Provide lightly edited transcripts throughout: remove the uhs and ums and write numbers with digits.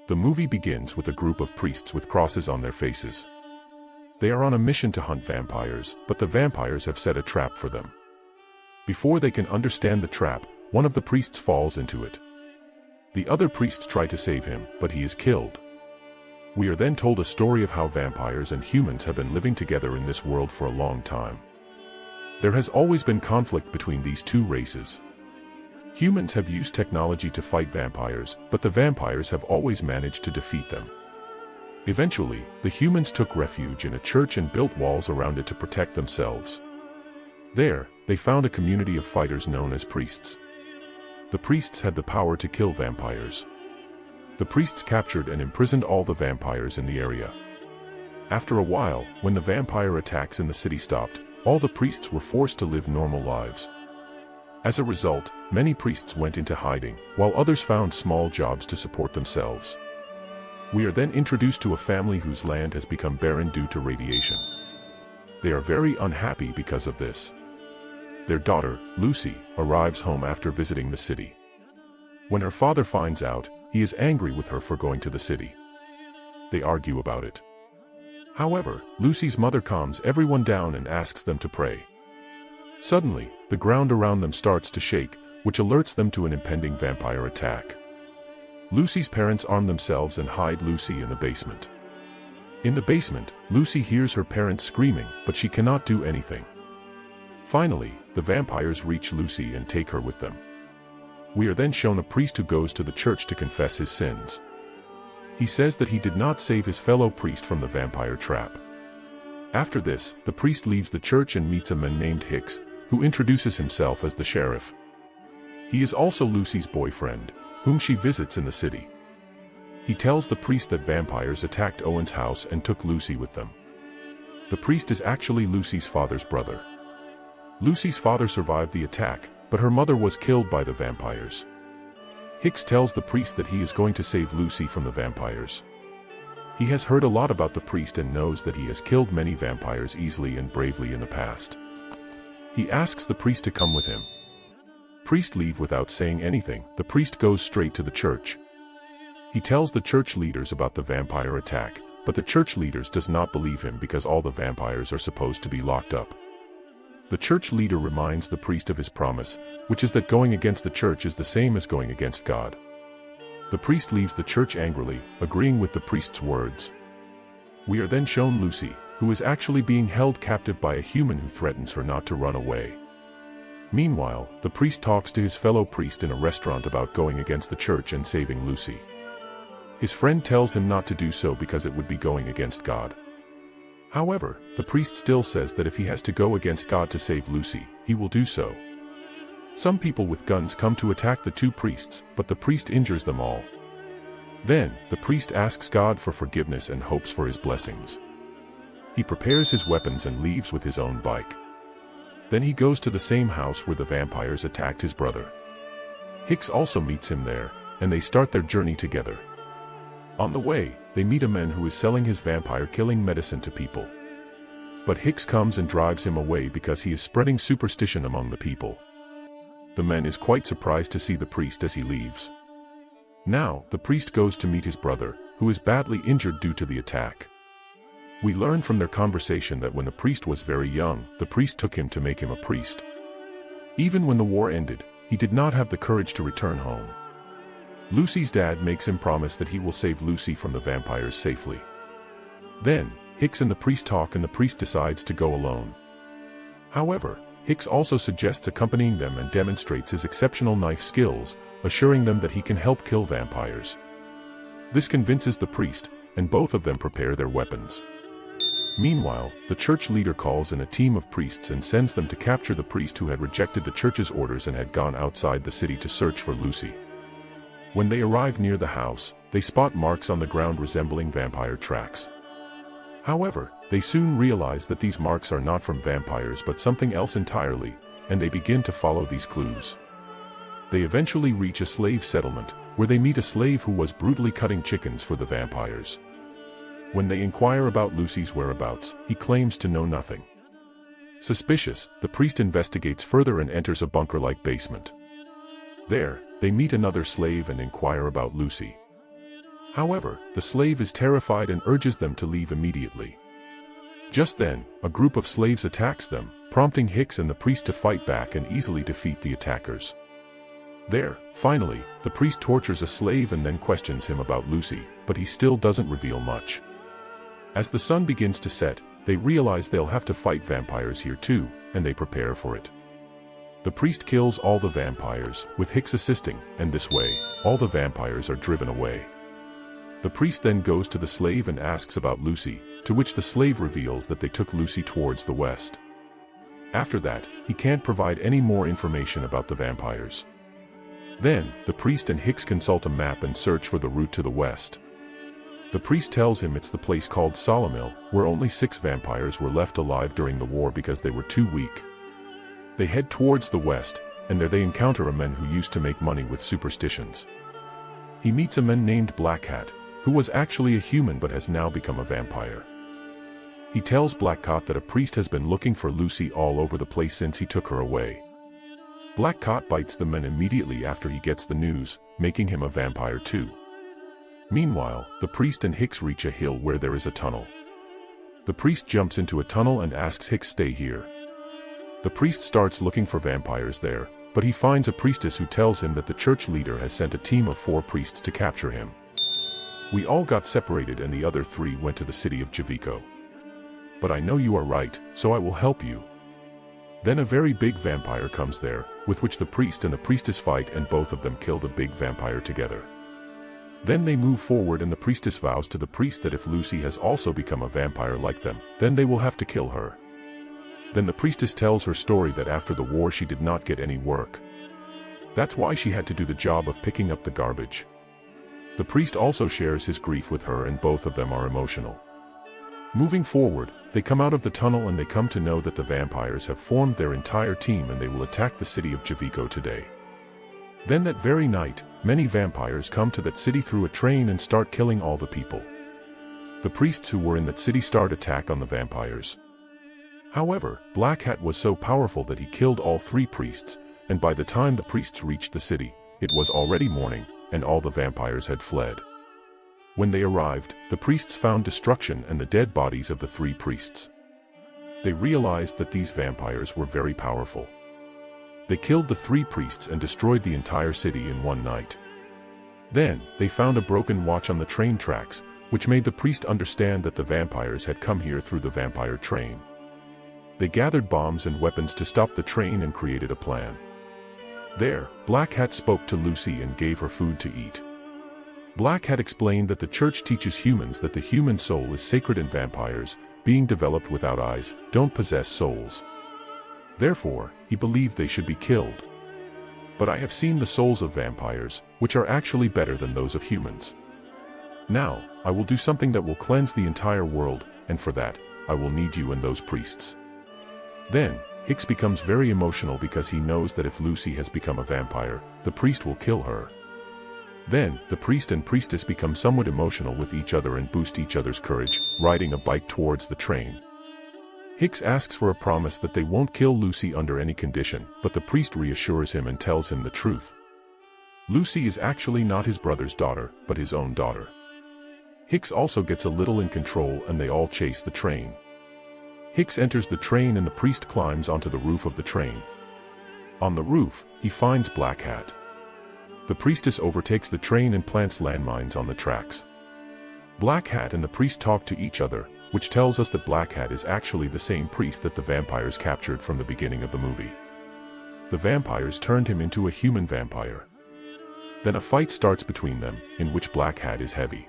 The movie begins with a group of priests with crosses on their faces. They are on a mission to hunt vampires, but the vampires have set a trap for them. Before they can understand the trap, one of the priests falls into it. The other priests try to save him, but he is killed. We are then told a story of how vampires and humans have been living together in this world for a long time. There has always been conflict between these two races. Humans have used technology to fight vampires, but the vampires have always managed to defeat them. Eventually, the humans took refuge in a church and built walls around it to protect themselves. There, they found a community of fighters known as priests. The priests had the power to kill vampires. The priests captured and imprisoned all the vampires in the area. After a while, when the vampire attacks in the city stopped, all the priests were forced to live normal lives. As a result, many priests went into hiding, while others found small jobs to support themselves. We are then introduced to a family whose land has become barren due to radiation. They are very unhappy because of this. Their daughter, Lucy, arrives home after visiting the city. When her father finds out, he is angry with her for going to the city. They argue about it. However, Lucy's mother calms everyone down and asks them to pray. Suddenly, the ground around them starts to shake, which alerts them to an impending vampire attack. Lucy's parents arm themselves and hide Lucy in the basement. In the basement, Lucy hears her parents screaming, but she cannot do anything. Finally, the vampires reach Lucy and take her with them. We are then shown a priest who goes to the church to confess his sins. He says that he did not save his fellow priest from the vampire trap. After this, the priest leaves the church and meets a man named Hicks, who introduces himself as the sheriff. He is also Lucy's boyfriend, whom she visits in the city. He tells the priest that vampires attacked Owen's house and took Lucy with them. The priest is actually Lucy's father's brother. Lucy's father survived the attack, but her mother was killed by the vampires. Hicks tells the priest that he is going to save Lucy from the vampires. He has heard a lot about the priest and knows that he has killed many vampires easily and bravely in the past. He asks the priest to come with him. Priest leave without saying anything. The priest goes straight to the church. He tells the church leaders about the vampire attack, but the church leaders does not believe him because all the vampires are supposed to be locked up. The church leader reminds the priest of his promise, which is that going against the church is the same as going against God. The priest leaves the church angrily, agreeing with the priest's words. We are then shown Lucy, who is actually being held captive by a human who threatens her not to run away. Meanwhile, the priest talks to his fellow priest in a restaurant about going against the church and saving Lucy. His friend tells him not to do so because it would be going against God. However, the priest still says that if he has to go against God to save Lucy, he will do so. Some people with guns come to attack the two priests, but the priest injures them all. Then, the priest asks God for forgiveness and hopes for his blessings. He prepares his weapons and leaves with his own bike. Then he goes to the same house where the vampires attacked his brother. Hicks also meets him there, and they start their journey together. On the way, they meet a man who is selling his vampire-killing medicine to people. But Hicks comes and drives him away because he is spreading superstition among the people. The man is quite surprised to see the priest as he leaves. Now, the priest goes to meet his brother, who is badly injured due to the attack. We learn from their conversation that when the priest was very young, the priest took him to make him a priest. Even when the war ended, he did not have the courage to return home. Lucy's dad makes him promise that he will save Lucy from the vampires safely. Then, Hicks and the priest talk and the priest decides to go alone. However, Hicks also suggests accompanying them and demonstrates his exceptional knife skills, assuring them that he can help kill vampires. This convinces the priest, and both of them prepare their weapons. Meanwhile, the church leader calls in a team of priests and sends them to capture the priest who had rejected the church's orders and had gone outside the city to search for Lucy. When they arrive near the house, they spot marks on the ground resembling vampire tracks. However, they soon realize that these marks are not from vampires but something else entirely, and they begin to follow these clues. They eventually reach a slave settlement, where they meet a slave who was brutally cutting chickens for the vampires. When they inquire about Lucy's whereabouts, he claims to know nothing. Suspicious, the priest investigates further and enters a bunker-like basement. There, they meet another slave and inquire about Lucy. However, the slave is terrified and urges them to leave immediately. Just then, a group of slaves attacks them, prompting Hicks and the priest to fight back and easily defeat the attackers. There, finally, the priest tortures a slave and then questions him about Lucy, but he still doesn't reveal much. As the sun begins to set, they realize they'll have to fight vampires here too, and they prepare for it. The priest kills all the vampires, with Hicks assisting, and this way, all the vampires are driven away. The priest then goes to the slave and asks about Lucy, to which the slave reveals that they took Lucy towards the west. After that, he can't provide any more information about the vampires. Then, the priest and Hicks consult a map and search for the route to the west. The priest tells him it's the place called Solomil, where only 6 vampires were left alive during the war because they were too weak. They head towards the west, and there they encounter a man who used to make money with superstitions. He meets a man named Blackhat, who was actually a human but has now become a vampire. He tells Blackhat that a priest has been looking for Lucy all over the place since he took her away. Blackhat bites the man immediately after he gets the news, making him a vampire too. Meanwhile, the priest and Hicks reach a hill where there is a tunnel. The priest jumps into a tunnel and asks Hicks stay here. The priest starts looking for vampires there, but he finds a priestess who tells him that the church leader has sent a team of 4 priests to capture him. We all got separated and the other 3 went to the city of Javiko. But I know you are right, so I will help you. Then a very big vampire comes there, with which the priest and the priestess fight and both of them kill the big vampire together. Then they move forward and the priestess vows to the priest that if Lucy has also become a vampire like them, then they will have to kill her. Then the priestess tells her story that after the war she did not get any work. That's why she had to do the job of picking up the garbage. The priest also shares his grief with her and both of them are emotional. Moving forward, they come out of the tunnel and they come to know that the vampires have formed their entire team and they will attack the city of Javiko today. Then that very night, many vampires come to that city through a train and start killing all the people. The priests who were in that city start attack on the vampires. However, Blackhat was so powerful that he killed all 3 priests, and by the time the priests reached the city, it was already morning, and all the vampires had fled. When they arrived, the priests found destruction and the dead bodies of the 3 priests. They realized that these vampires were very powerful. They killed the 3 priests and destroyed the entire city in one night. Then, they found a broken watch on the train tracks, which made the priest understand that the vampires had come here through the vampire train. They gathered bombs and weapons to stop the train and created a plan. There, Blackhat spoke to Lucy and gave her food to eat. Blackhat explained that the church teaches humans that the human soul is sacred and vampires, being developed without eyes, don't possess souls. Therefore, he believed they should be killed. But I have seen the souls of vampires, which are actually better than those of humans. Now, I will do something that will cleanse the entire world, and for that, I will need you and those priests. Then, Hicks becomes very emotional because he knows that if Lucy has become a vampire, the priest will kill her. Then, the priest and priestess become somewhat emotional with each other and boost each other's courage, riding a bike towards the train. Hicks asks for a promise that they won't kill Lucy under any condition, but the priest reassures him and tells him the truth. Lucy is actually not his brother's daughter, but his own daughter. Hicks also gets a little in control and they all chase the train. Hicks enters the train and the priest climbs onto the roof of the train. On the roof, he finds Blackhat. The priestess overtakes the train and plants landmines on the tracks. Blackhat and the priest talk to each other, which tells us that Blackhat is actually the same priest that the vampires captured from the beginning of the movie. The vampires turned him into a human vampire. Then a fight starts between them, in which Blackhat is heavy.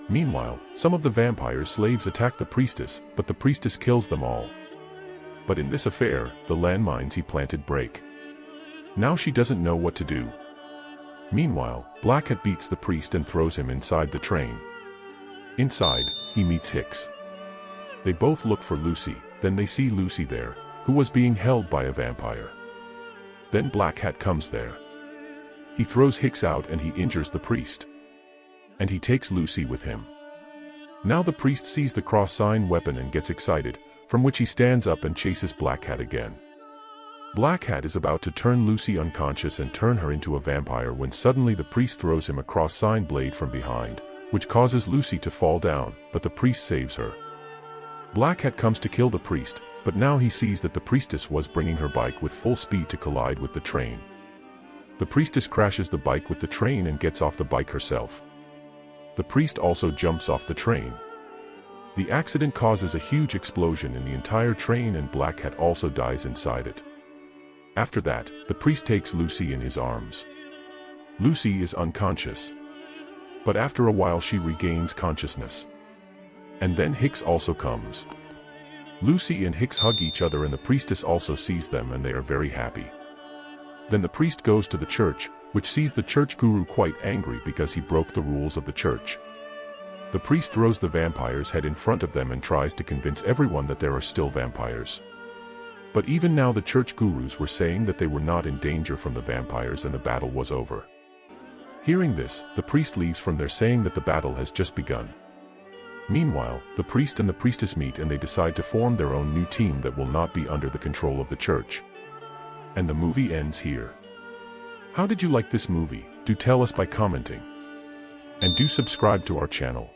Meanwhile, some of the vampire slaves attack the priestess, but the priestess kills them all. But in this affair, the landmines he planted break. Now she doesn't know what to do. Meanwhile, Blackhat beats the priest and throws him inside the train. Inside, he meets Hicks. They both look for Lucy, then they see Lucy there, who was being held by a vampire. Then Blackhat comes there. He throws Hicks out and he injures the priest. And he takes Lucy with him. Now the priest sees the cross-sign weapon and gets excited, from which he stands up and chases Blackhat again. Blackhat is about to turn Lucy unconscious and turn her into a vampire when suddenly the priest throws him a cross-sign blade from behind, which causes Lucy to fall down, but the priest saves her. Black Hat comes to kill the priest, but now he sees that the priestess was bringing her bike with full speed to collide with the train. The priestess crashes the bike with the train and gets off the bike herself. The priest also jumps off the train. The accident causes a huge explosion in the entire train and Black Hat also dies inside it. After that, the priest takes Lucy in his arms. Lucy is unconscious. But after a while she regains consciousness. And then Hicks also comes. Lucy and Hicks hug each other and the priestess also sees them and they are very happy. Then the priest goes to the church, which sees the church guru quite angry because he broke the rules of the church. The priest throws the vampire's head in front of them and tries to convince everyone that there are still vampires. But even now the church gurus were saying that they were not in danger from the vampires and the battle was over. Hearing this, the priest leaves from there saying that the battle has just begun. Meanwhile, the priest and the priestess meet and they decide to form their own new team that will not be under the control of the church. And the movie ends here. How did you like this movie? Do tell us by commenting. And do subscribe to our channel.